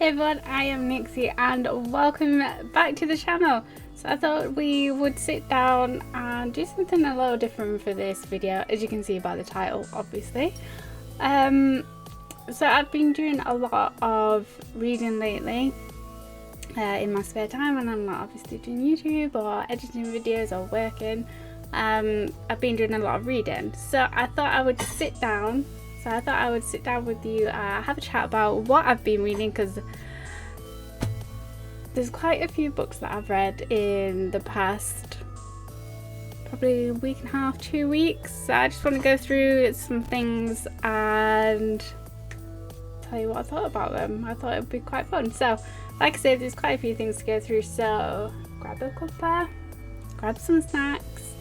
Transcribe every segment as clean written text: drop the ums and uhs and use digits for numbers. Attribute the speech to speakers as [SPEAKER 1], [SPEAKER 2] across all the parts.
[SPEAKER 1] Hey everyone, I am Nixie and welcome back to the channel. So I thought we would sit down and do something a little different for this video, as you can see by the title obviously. So I've been doing a lot of reading lately in my spare time when I'm not obviously doing YouTube or editing videos or working. I've been doing a lot of reading, so I thought I would sit down with you, have a chat about what I've been reading, because there's quite a few books that I've read in the past probably a week and a half, 2 weeks. So I just want to go through some things and tell you what I thought about them. I thought it would be quite fun. So like I said, there's quite a few things to go through, so grab a cuppa, grab some snacks,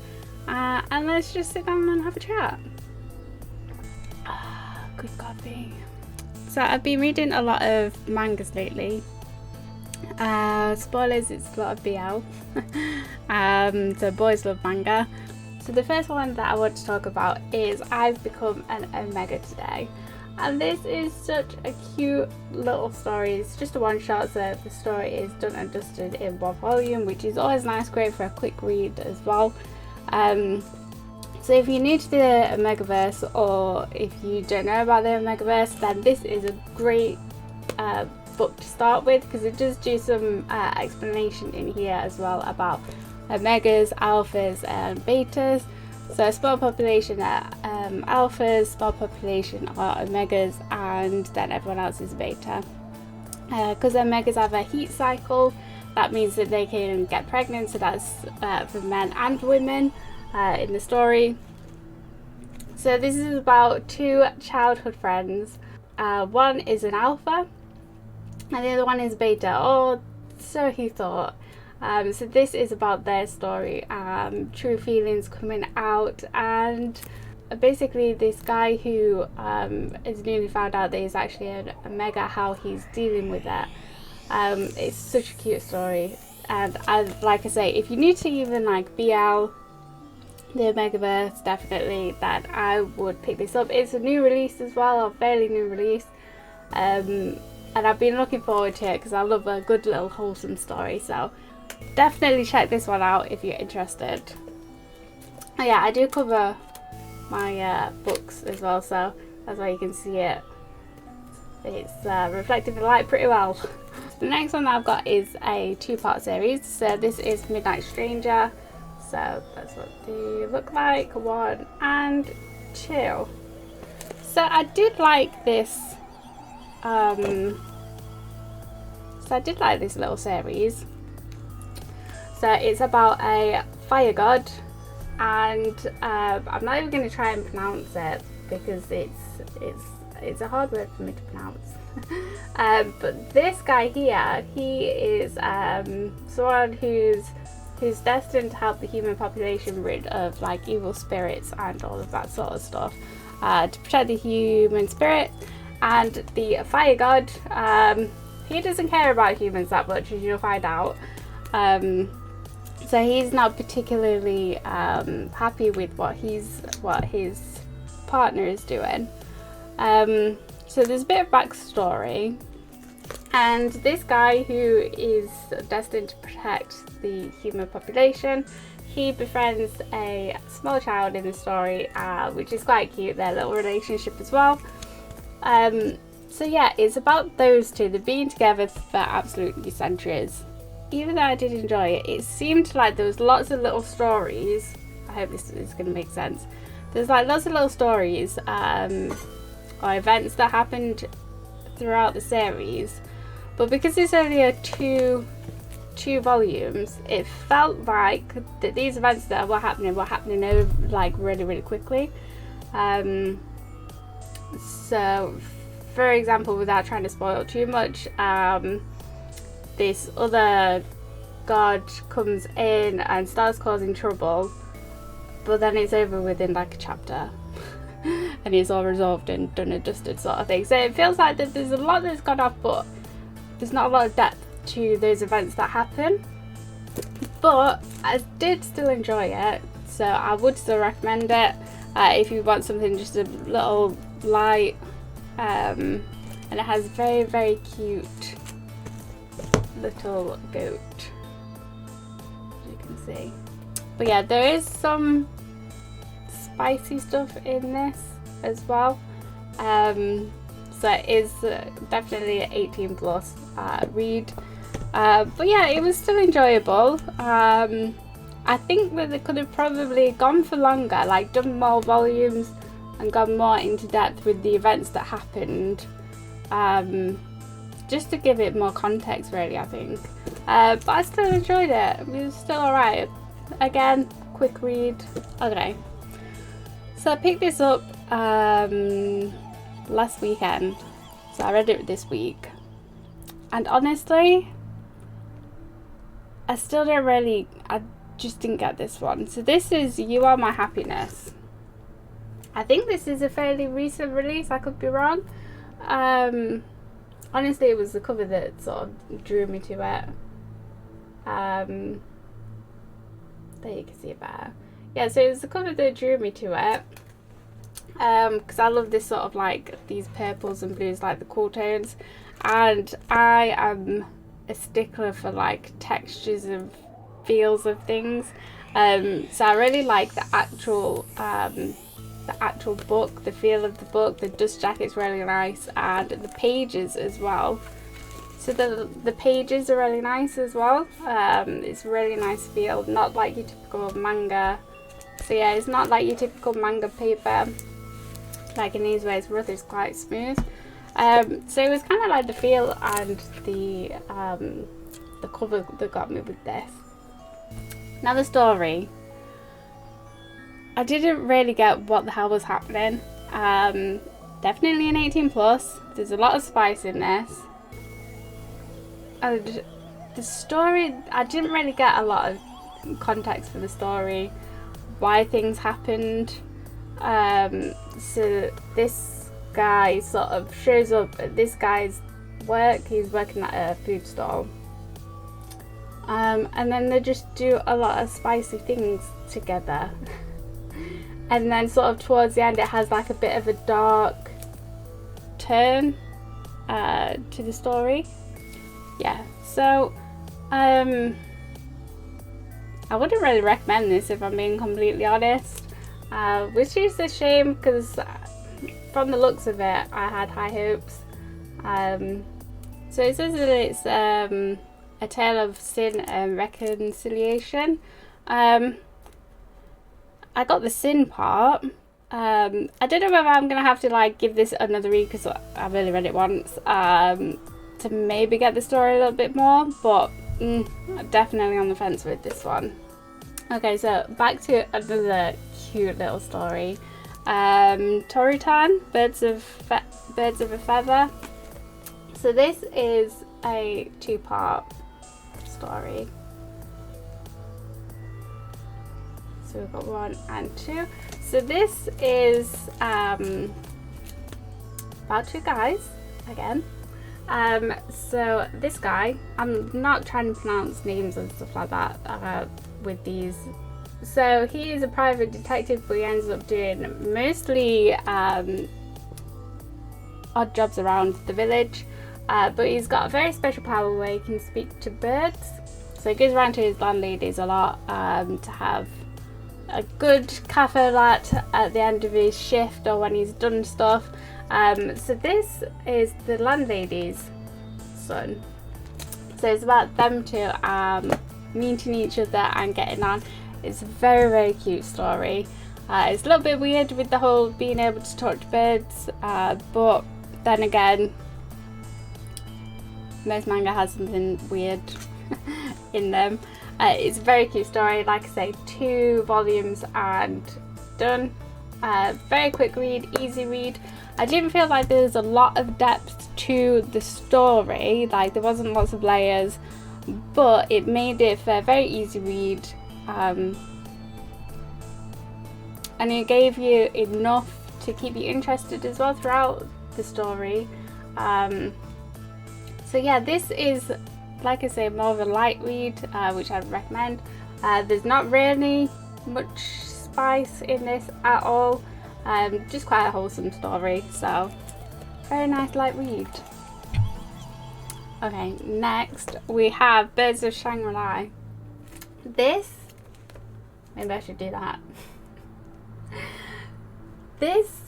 [SPEAKER 1] and let's just sit down and have a chat. Good coffee. So I've been reading a lot of mangas lately. Spoilers, it's a lot of BL. So boys love manga. So the first one that I want to talk about is I've Become an Omega Today, and this is such a cute little story. It's just a one shot, so the story is done and dusted in one volume, which is always nice, great for a quick read as well. So if you're new to the Omegaverse, or if you don't know about the Omegaverse, then this is a great book to start with, because it does do some explanation in here as well about Omegas, Alphas and Betas. So small population are Alphas, small population are Omegas, and then everyone else is Beta. Because Omegas have a heat cycle, that means that they can get pregnant, so that's for men and women. In the story. So this is about two childhood friends. One is an alpha and the other one is beta, or so he thought. So this is about their story, true feelings coming out, and basically this guy who is newly found out that he's actually an omega, how he's dealing with that. It's such a cute story, and like I say, if you're new to even like BL, the Omegaverse, definitely that I would pick this up. It's a new release as well, a fairly new release, and I've been looking forward to it because I love a good little wholesome story. So definitely check this one out if you're interested. Oh yeah, I do cover my books as well, so that's why you can see it. It's reflective in the light pretty well. The next one that I've got is a two-part series. So this is Midnight Stranger. So that's what they look like, 1 and 2. So I did like this. Little series. So it's about a fire god, and I'm not even going to try and pronounce it because it's a hard word for me to pronounce. But this guy here, he is someone who's destined to help the human population rid of like evil spirits and all of that sort of stuff, to protect the human spirit. And the fire god, he doesn't care about humans that much, as you'll find out. So he's not particularly happy with what his partner is doing. So there's a bit of backstory. And this guy who is destined to protect the human population, he befriends a small child in the story, which is quite cute, their little relationship as well. So yeah, it's about those two. They've been together for absolutely centuries. Even though I did enjoy it, it seemed like there was lots of little stories. I hope this is going to make sense. There's like lots of little stories or events that happened throughout the series. But because it's only a two volumes, it felt like that these events that were happening over like really quickly. So for example, without trying to spoil too much, this other god comes in and starts causing trouble, but then it's over within like a chapter. And it's all resolved and done and dusted sort of thing. So it feels like that there's a lot that's gone off, but there's not a lot of depth to those events that happen. But I did still enjoy it, so I would still recommend it if you want something just a little light, and it has very, very cute little goat, as you can see. But yeah, there is some spicy stuff in this as well, so it is definitely an 18 plus read, but yeah, it was still enjoyable. I think that they could have probably gone for longer, like done more volumes and gone more into depth with the events that happened, just to give it more context really, I think. But I still enjoyed it. It was still alright. Again, quick read. Okay, so I picked this up last weekend, so I read it this week, and honestly I still don't really, I just didn't get this one. So this is You Are My Happiness. I think this is a fairly recent release, I could be wrong. Honestly, it was the cover that sort of drew me to it. There you can see it better. Yeah, so it was the cover that drew me to it, because I love this sort of like these purples and blues, like the cool tones, and I am a stickler for like textures and feels of things. So I really like the actual book, the feel of the book. The dust jacket's really nice, and the pages as well. So the pages are really nice as well. It's really nice feel, not like your typical manga. So yeah, it's not like your typical manga paper, like in these ways. Rough is quite smooth. So it was kind of like the feel and the cover that got me with this. Now the story, I didn't really get what the hell was happening. Definitely an 18 plus. There's a lot of spice in this. And the story, I didn't really get a lot of context for the story, why things happened. So this guy sort of shows up at this guy's work. He's working at a food stall. And then they just do a lot of spicy things together. And then sort of towards the end it has like a bit of a dark turn to the story. Yeah, so I wouldn't really recommend this if I'm being completely honest, which is a shame because from the looks of it I had high hopes. So it says that it's a tale of sin and reconciliation. I got the sin part. I don't know whether I'm gonna have to like give this another read because I've only read it once, to maybe get the story a little bit more, but definitely on the fence with this one. Okay, so back to another cute little story. Torutan, Birds of a Feather. So this is a 2-part story. So we've got 1 and 2. So this is about 2 guys again. So this guy, I'm not trying to pronounce names and stuff like that with these. So he is a private detective, but he ends up doing mostly odd jobs around the village. But he's got a very special power where he can speak to birds. So he goes around to his landladies a lot to have a good cafe lat at the end of his shift or when he's done stuff. So this is the landlady's son. So it's about them two meeting each other and getting on. It's a very, very cute story. It's a little bit weird with the whole being able to talk to birds, but then again, most manga has something weird in them. It's a very cute story. Like I say, 2 volumes and done. Very quick read, easy read. I didn't feel like there was a lot of depth to the story, like there wasn't lots of layers, but it made it for a very easy read, and it gave you enough to keep you interested as well throughout the story. So yeah, this is, like I say, more of a light read, which I'd recommend. There's not really much spice in this at all. Just quite a wholesome story. So very nice light read. Okay, next we have Birds of Shangri-La. This, maybe I should do that. This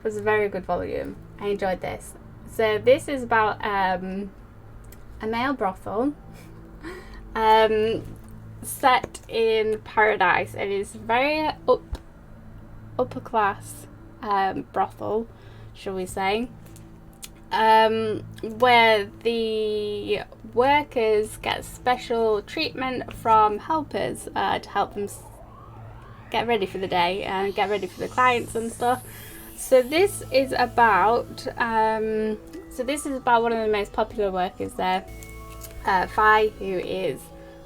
[SPEAKER 1] was a very good volume. I enjoyed this. So this is about a male brothel set in paradise, and it's very upper class brothel, shall we say, where the workers get special treatment from helpers to help them get ready for the day and get ready for the clients and stuff. So this is about one of the most popular workers there, Fi, who is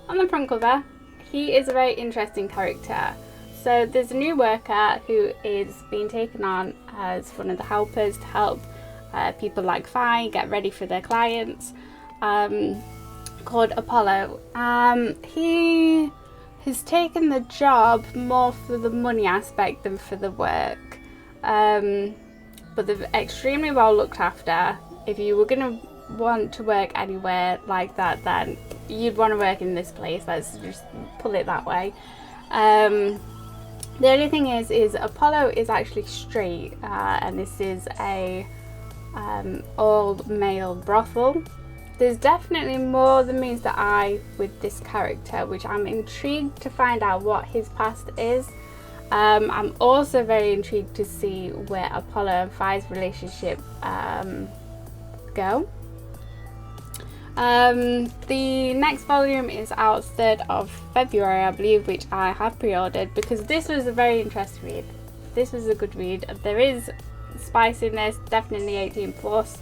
[SPEAKER 1] on the front cover. He is a very interesting character. So there's a new worker who is being taken on as one of the helpers to help people like Fi get ready for their clients, called Apollo. He has taken the job more for the money aspect than for the work. But they're extremely well looked after. If you were going to want to work anywhere like that, then you'd want to work in this place. Let's just pull it that way. The only thing is Apollo is actually straight, and this is a all male brothel. There's definitely more than meets the eye with this character, which I'm intrigued to find out what his past is. I'm also very intrigued to see where Apollo and Fi's relationship go. The next volume is out 3rd of February, I believe, which I have pre-ordered because this was a very interesting read. This was a good read. There is spice in this, definitely 18 plus,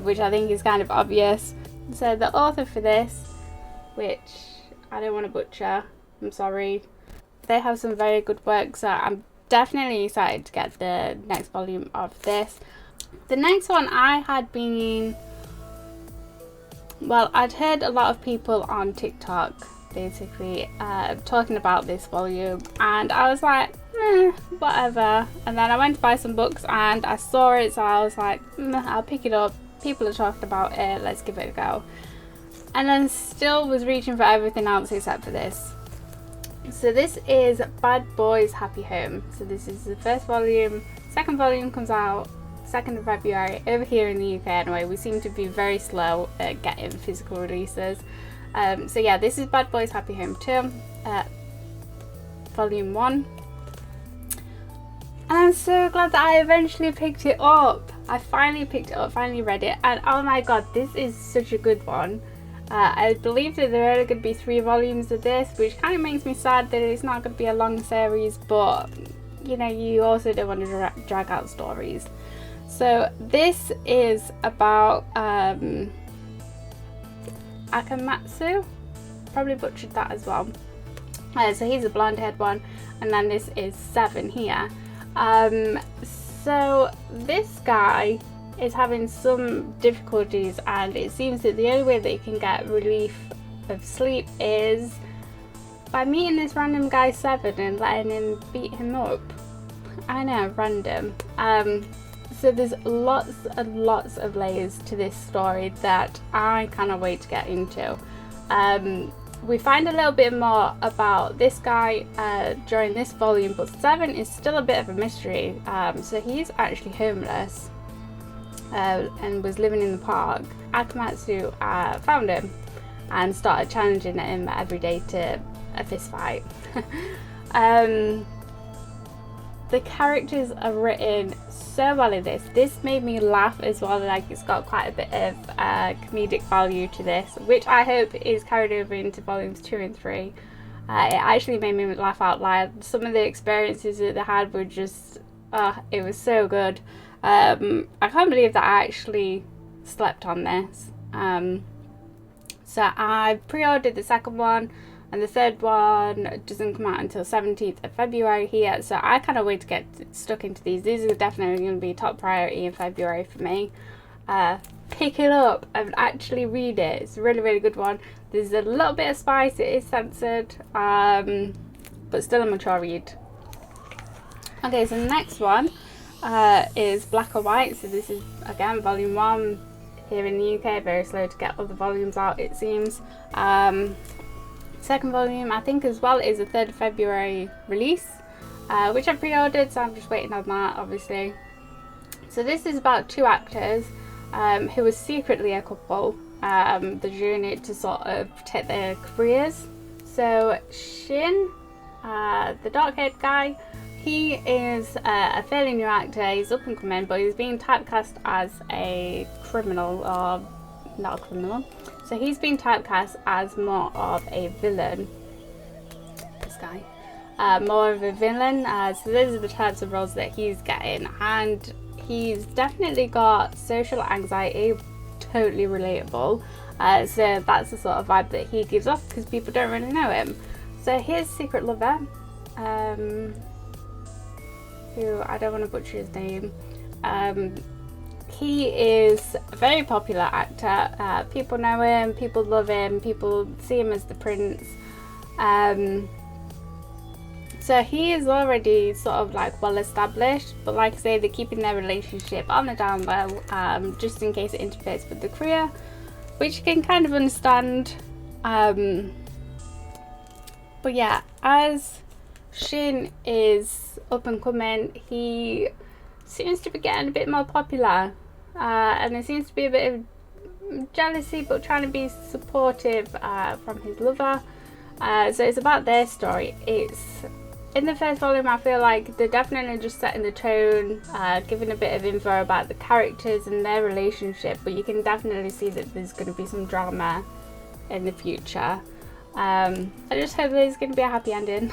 [SPEAKER 1] which I think is kind of obvious. So the author for this, which I don't want to butcher, I'm sorry, they have some very good work, so I'm definitely excited to get the next volume of this. The next one I'd heard a lot of people on TikTok basically talking about this volume, and I was like, whatever. And then I went to buy some books and I saw it, so I was like, I'll pick it up. People are talking about it, let's give it a go. And then still was reaching for everything else except for this. So this is Bad Boys Happy Home. So this is the first volume. Second volume comes out 2nd of February over here in the UK anyway. We seem to be very slow at getting physical releases. So yeah, this is Bad Boys Happy Home 2, volume 1. And I'm so glad that I eventually picked it up. I finally picked it up, finally read it, and oh my god, this is such a good one. I believe that there are only going to be 3 volumes of this, which kind of makes me sad that it's not going to be a long series, but you know, you also don't want to drag out stories. So this is about Akamatsu, probably butchered that as well. So he's a blonde haired one, and then this is 7 here. So this guy is having some difficulties, and it seems that the only way that he can get relief of sleep is by meeting this random guy 7 and letting him beat him up. I know, random. So there's lots and lots of layers to this story that I cannot wait to get into. We find a little bit more about this guy during this volume, but 7 is still a bit of a mystery. So he's actually homeless and was living in the park. Akamatsu found him and started challenging him every day to a fist fight. The characters are written so well in this. This made me laugh as well. Like, it's got quite a bit of comedic value to this, which I hope is carried over into volumes 2 and 3. It actually made me laugh out loud. Some of the experiences that they had were just, it was so good. I can't believe that I actually slept on this. So I pre-ordered the second one, and the third one doesn't come out until 17th of February here, so I cannot wait to get stuck into these. These are definitely going to be top priority in February for me. Pick it up and actually read it. It's a really, really good one. There's a little bit of spice, it is censored, but still a mature read. Okay, so the next one is Black or White. So this is again volume 1 here in the UK. Very slow to get other volumes out, it seems. Second volume, I think as well, is a 3rd of February release, which I pre-ordered, so I'm just waiting on that, obviously. So this is about 2 actors who were secretly a couple. The journey to sort of protect their careers. So Shin, the dark-haired guy, he is a fairly new actor. He's up and coming, but he's being typecast as a criminal, or not a criminal. So he's been typecast as more of a villain. This guy, more of a villain. So those are the types of roles that he's getting, and he's definitely got social anxiety. Totally relatable. So that's the sort of vibe that he gives off, because people don't really know him. So his secret lover, who I don't want to butcher his name, he is a very popular actor. People know him, people love him, people see him as the prince. So he is already sort of like well established, but like I say, they're keeping their relationship on the down low, just in case it interferes with the career, which you can kind of understand. But yeah, as Shin is up and coming, he seems to be getting a bit more popular, and there seems to be a bit of jealousy, but trying to be supportive from his lover. So it's about their story. In the first volume, I feel like they're definitely just setting the tone, giving a bit of info about the characters and their relationship, but you can definitely see that there's going to be some drama in the future. I just hope there's going to be a happy ending.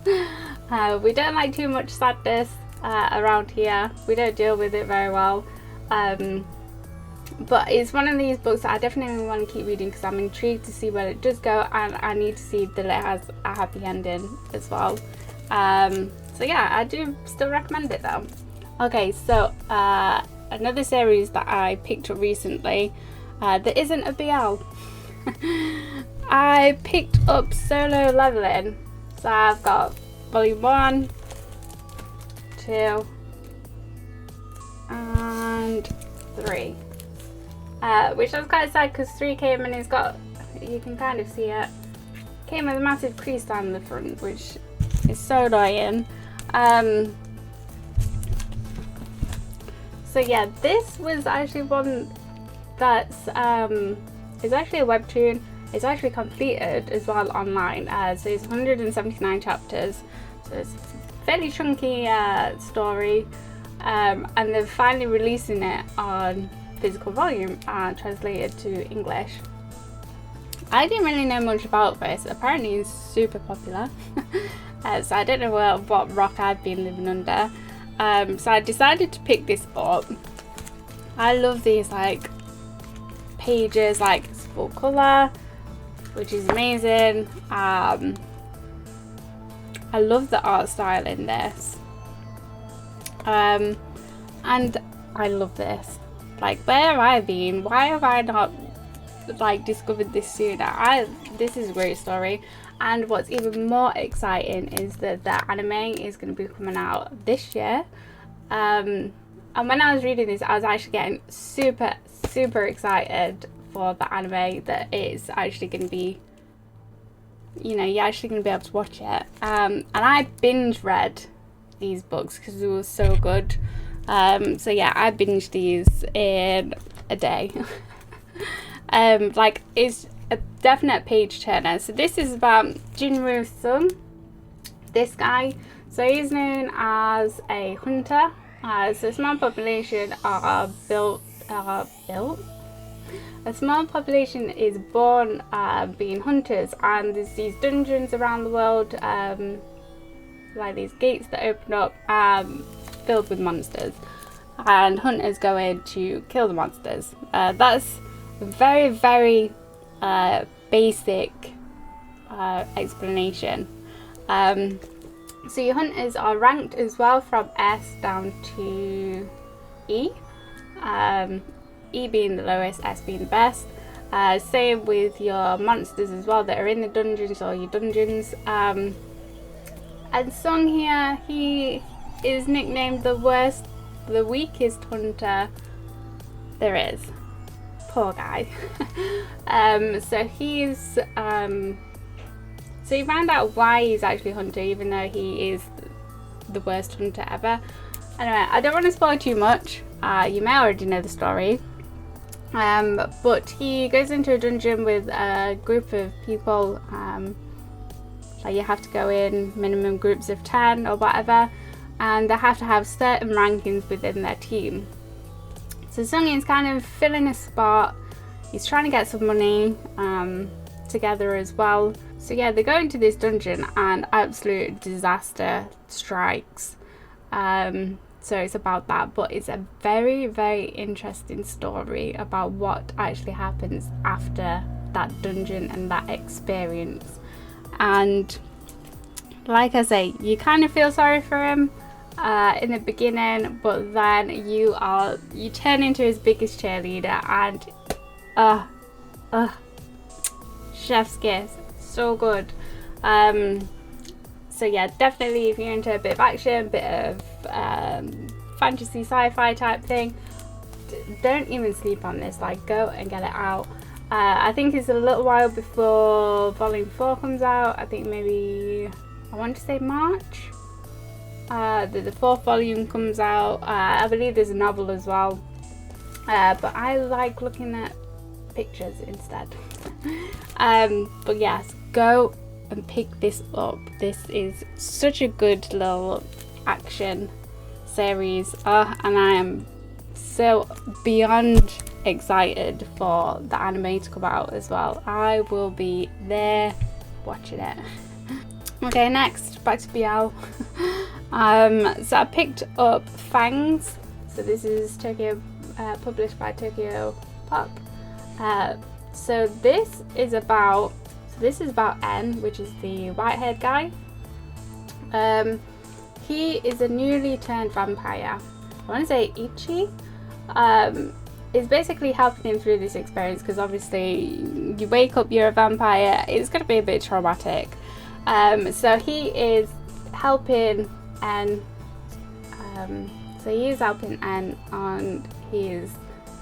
[SPEAKER 1] We don't like too much sadness around here. We don't deal with it very well. But it's one of these books that I definitely want to keep reading, because I'm intrigued to see where it does go, and I need to see that it has a happy ending as well. So yeah, I do still recommend it though. Okay, so another series that I picked up recently that isn't a BL. I picked up Solo Leveling. So I've got volume 1, 2 and 3, which I was quite sad because 3 came and it's got, you can kind of see it, came with a massive crease down the front, which is so annoying. So yeah, this was actually one that's is actually a webtoon. It's actually completed as well online, so it's 179 chapters, so it's a fairly chunky story, and they're finally releasing it on physical volume translated to English. I didn't really know much about this. Apparently it's super popular. So I don't know what rock I've been living under. So I decided to pick this up. I love these like pages, like it's full colour, which is amazing. I love the art style in this. And I love this. Like, where have I been? Why have I not like discovered this sooner? This is a great story, and what's even more exciting is that the anime is going to be coming out this year. And when I was reading this, I was actually getting super excited for the anime, that it's actually going to be, you know, you're actually going to be able to watch it. And I binge read these books because it was so good. So yeah, I binged these in a day. Like, it's a definite page turner. So this is about Jinwoo Sung, this guy. So he's known as a hunter. So a small population are built. A small population is born being hunters, and there's these dungeons around the world, like these gates that open up, filled with monsters, and hunters go in to kill the monsters. That's a very basic explanation. So your hunters are ranked as well from S down to E. E being the lowest, S being the best. Same with your monsters as well that are in the dungeons or your dungeons. And Sung here, he is nicknamed the worst the weakest hunter there is. Poor guy. So you find out why he's actually a hunter, even though he is the worst hunter ever. Anyway, I don't want to spoil too much. You may already know the story. But he goes into a dungeon with a group of people. Like you have to go in minimum groups of 10 or whatever, and they have to have certain rankings within their team. So Sungin is kind of filling a spot. He's trying to get some money together as well. So yeah, they go into this dungeon and absolute disaster strikes. So it's about that, but it's a very, very interesting story about what actually happens after that dungeon and that experience. And like I say, you kind of feel sorry for him in the beginning, but then you turn into his biggest cheerleader, and chef's kiss, so good. So yeah, definitely if you're into a bit of action, a bit of fantasy sci-fi type thing, don't even sleep on this. Like, go and get it out. I think it's a little while before volume 4 comes out. I think maybe, I want to say March. The 4th volume comes out. I believe there's a novel as well. But I like looking at pictures instead. But yes, go and pick this up. This is such a good little action series. And I am so beyond excited for the anime to come out as well. I will be there watching it. Okay, next, back to BL. So I picked up Fangs. So this is published by Tokyo Pop. So this is about N, which is the white-haired guy. He is a newly turned vampire. I want to say Ichi. Is basically helping him through this experience, because obviously you wake up, you're a vampire, it's going to be a bit traumatic. So he is helping N. On his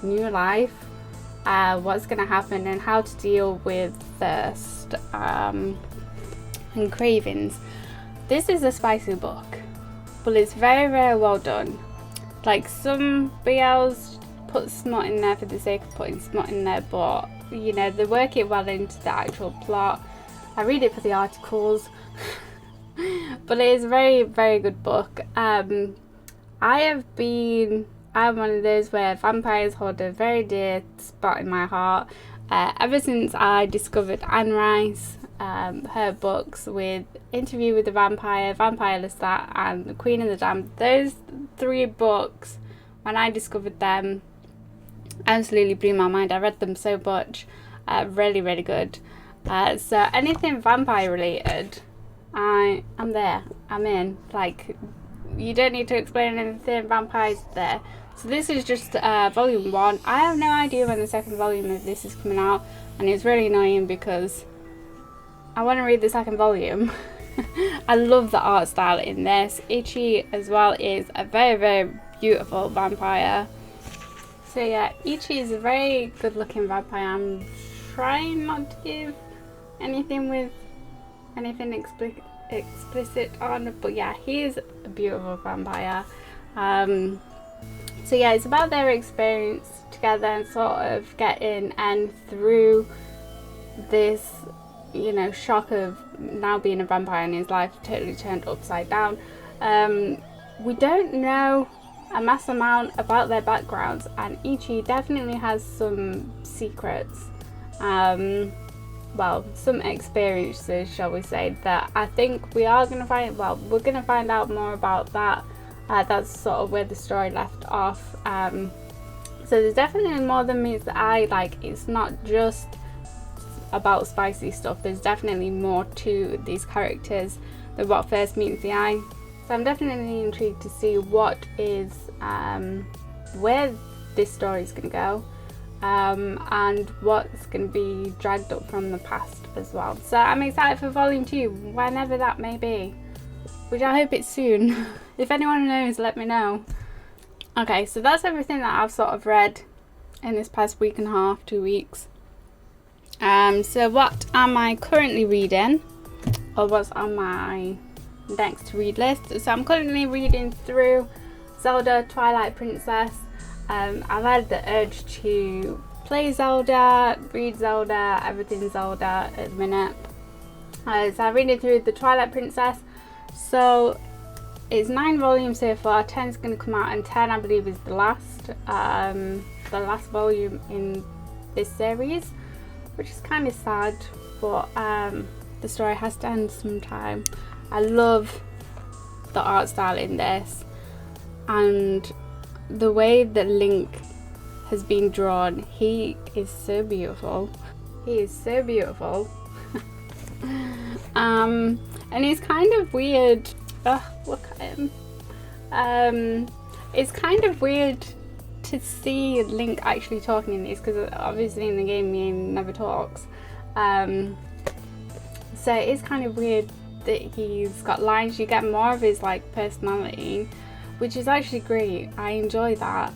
[SPEAKER 1] new life, what's going to happen and how to deal with thirst and cravings. This is a spicy book, but it's very, very well done. Like, some BLs put smut in there for the sake of putting smut in there, but you know, they work it well into the actual plot. I read it for the articles. But it is a very, very good book. I'm one of those where vampires hold a very dear spot in my heart. Ever since I discovered Anne Rice, her books with Interview with the Vampire, Vampire Lestat, and The Queen and the Damned, those 3 books, when I discovered them, absolutely blew my mind. I read them so much. Really, really good. So anything vampire related, I'm there. I'm in. Like, you don't need to explain anything. Vampires there. So this is just volume 1. I have no idea when the 2nd volume of this is coming out, and it's really annoying because I want to read the 2nd volume. I love the art style in this. Ichi as well is a very, very beautiful vampire. So yeah, Ichi is a very good looking vampire. I'm trying not to give anything explicit on, but yeah, he is a beautiful vampire. So yeah, it's about their experience together and sort of getting N through this, you know, shock of now being a vampire and his life totally turned upside down. We don't know a mass amount about their backgrounds, and Ichi definitely has some secrets, well, some experiences, shall we say, that I think we're going to find out more about that. That's sort of where the story left off. So there's definitely more than meets the eye. Like, it's not just about spicy stuff. There's definitely more to these characters than what first meets the eye. So I'm definitely intrigued to see what is where this story is going to go, and what's going to be dragged up from the past as well. So I'm excited for volume 2, whenever that may be, which I hope it's soon. If anyone knows, let me know. Okay, so that's everything that I've sort of read in this past week and a half, 2 weeks. So what am I currently reading, or what's on my next to read list? So I'm currently reading through Zelda Twilight Princess. I've had the urge to play Zelda, read Zelda, everything Zelda at the minute. So I'm reading through the Twilight Princess. So it's 9 volumes so far. 10 is going to come out, and 10 I believe is the last volume in this series, which is kind of sad, but the story has to end sometime. I love the art style in this, and the way that Link has been drawn. He is so beautiful. He is so beautiful. And he's kind of weird. Look at him. It's kind of weird to see Link actually talking in this, because obviously in the game he never talks. So it's kind of weird that he's got lines. You get more of his like personality, which is actually great. I enjoy that.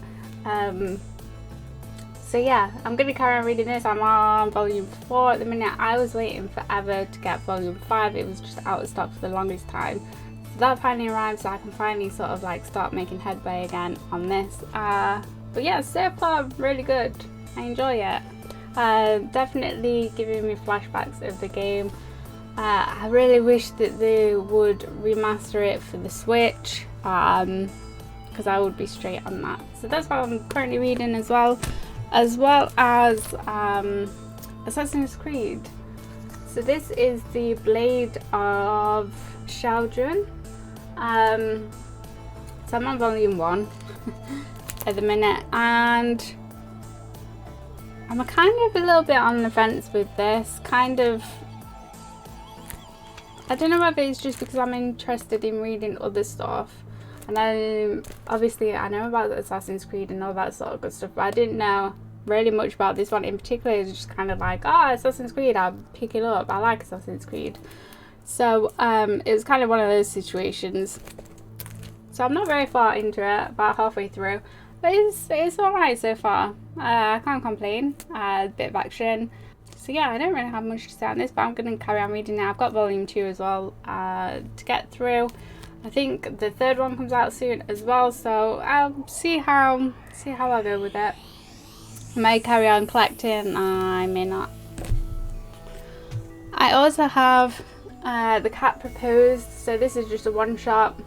[SPEAKER 1] So yeah, I'm going to carry on reading this. I'm on volume 4 at the minute. I was waiting forever to get volume 5. It was just out of stock for the longest time. So that finally arrived, so I can finally sort of like start making headway again on this. But yeah, so far really good. I enjoy it. Definitely giving me flashbacks of the game. I really wish that they would remaster it for the Switch, because I would be straight on that. So that's what I'm currently reading, as well as Assassin's Creed. So this is the Blade of Sheldon. So I'm on volume 1 at the minute, and I'm kind of a little bit on the fence with this. I don't know whether it's just because I'm interested in reading other stuff, and then obviously I know about Assassin's Creed and all that sort of good stuff, but I didn't know really much about this one in particular. It's just kind of like, Assassin's Creed, I'll pick it up. I like Assassin's Creed. So it was kind of one of those situations. So I'm not very far into it, about halfway through, but it's alright so far. I can't complain. A bit of action. So yeah, I don't really have much to say on this, but I'm going to carry on reading now. I've got volume 2 as well to get through. I think the 3rd one comes out soon as well, so I'll see how I go with it. I may carry on collecting, I may not. I also have The Cat Proposed. So this is just a one-shot,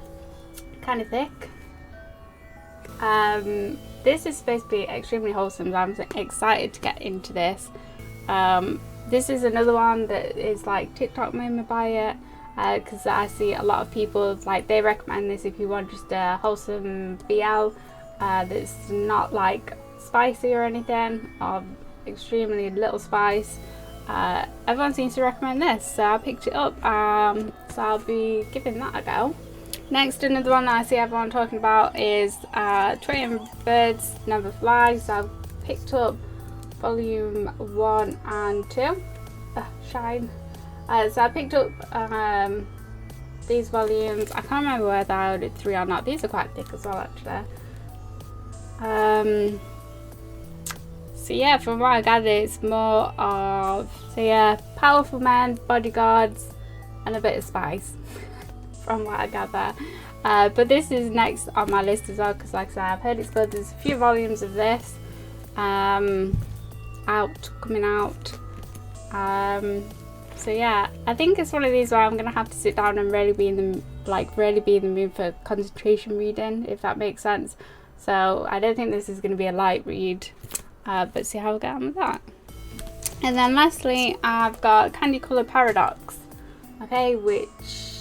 [SPEAKER 1] kind of thick. This is supposed to be extremely wholesome, so I'm excited to get into this. This is another one that is like TikTok made by it, because I see a lot of people like they recommend this if you want just a wholesome BL that's not like spicy or anything, or extremely little spice. Everyone seems to recommend this, so I picked it up. So I'll be giving that a go. Next, another one that I see everyone talking about is 20 Birds Never Fly. So I've picked up volume 1 and 2. Shine. So I picked up these volumes. I can't remember whether I ordered 3 or not. These are quite thick as well, actually. So yeah, from what I gather, it's more of powerful men, bodyguards, and a bit of spice. From what I gather. But this is next on my list as well, because like I said, I've heard it's good. There's a few volumes of this coming out. So yeah, I think it's one of these where I'm gonna have to sit down and really be in the mood for concentration reading, if that makes sense. So I don't think this is gonna be a light read, but see how we get on with that. And then lastly, I've got Candy Colour Paradox. Okay, which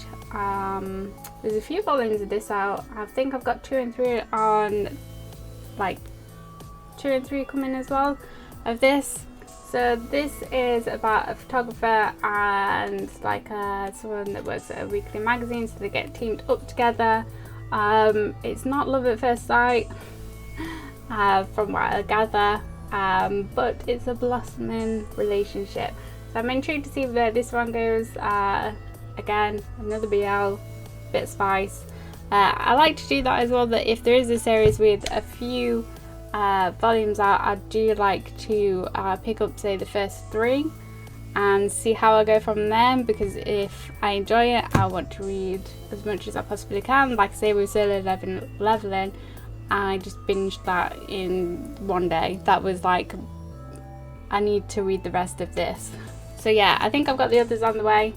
[SPEAKER 1] there's a few volumes of this out. I think I've got 2 and 3 on, 2 and 3 coming as well of this. So this is about a photographer and someone that works at a weekly magazine, so they get teamed up together. It's not love at first sight, from what I gather, but it's a blossoming relationship. So I'm intrigued to see where this one goes. Again, another BL, bit of spice. I like to do that as well, that if there is a series with a few volumes out, I do like to pick up, say, the first 3 and see how I go from there, because if I enjoy it, I want to read as much as I possibly can. Like I say, with Zelda leveling, I just binged that in one day. That was like, I need to read the rest of this. So yeah, I think I've got the others on the way,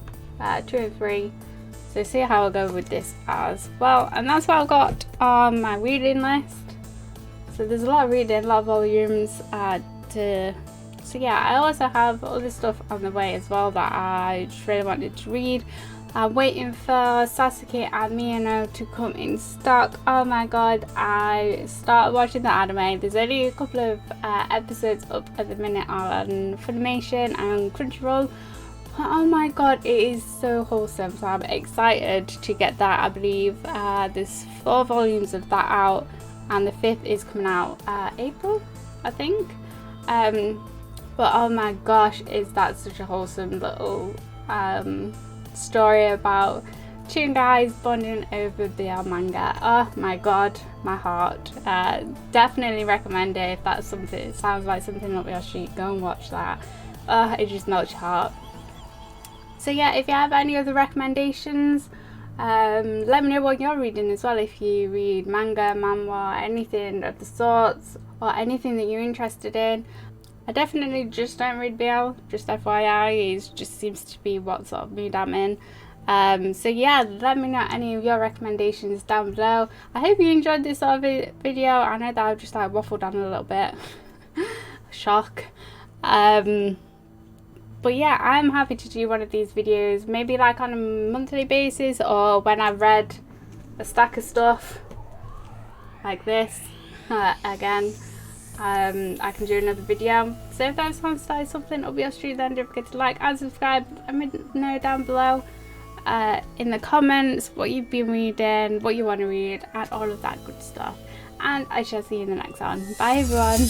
[SPEAKER 1] 2 and 3. So see how I go with this as well. And that's what I've got on my reading list. So there's a lot of reading, a lot of volumes so yeah, I also have other stuff on the way as well that I just really wanted to read. I'm waiting for Sasuke and Miyano to come in stock. Oh my god, I started watching the anime. There's only a couple of episodes up at the minute on Funimation and Crunchyroll. But oh my god, it is so wholesome. So I'm excited to get that. I believe there's 4 volumes of that out, and the 5th is coming out April, I think. But oh my gosh, is that such a wholesome little story about 2 guys bonding over the manga. Oh my god, my heart. Definitely recommend it if that's something, it sounds like something up your street. Go and watch that. It just melts your heart. So yeah, if you have any other recommendations, let me know what you're reading as well. If you read manga, manhwa, anything of the sorts, or anything that you're interested in. I definitely just don't read BL, just FYI, it just seems to be what sort of mood I'm in. So yeah, let me know any of your recommendations down below. I hope you enjoyed this sort of video. I know that I've just like waffled on a little bit. Shock. But yeah, I'm happy to do one of these videos, maybe like on a monthly basis, or when I've read a stack of stuff like this again. I can do another video. So if that sounds like something up your street, then don't forget to like and subscribe. Let me know down below in the comments what you've been reading, what you want to read, and all of that good stuff. And I shall see you in the next one. Bye everyone.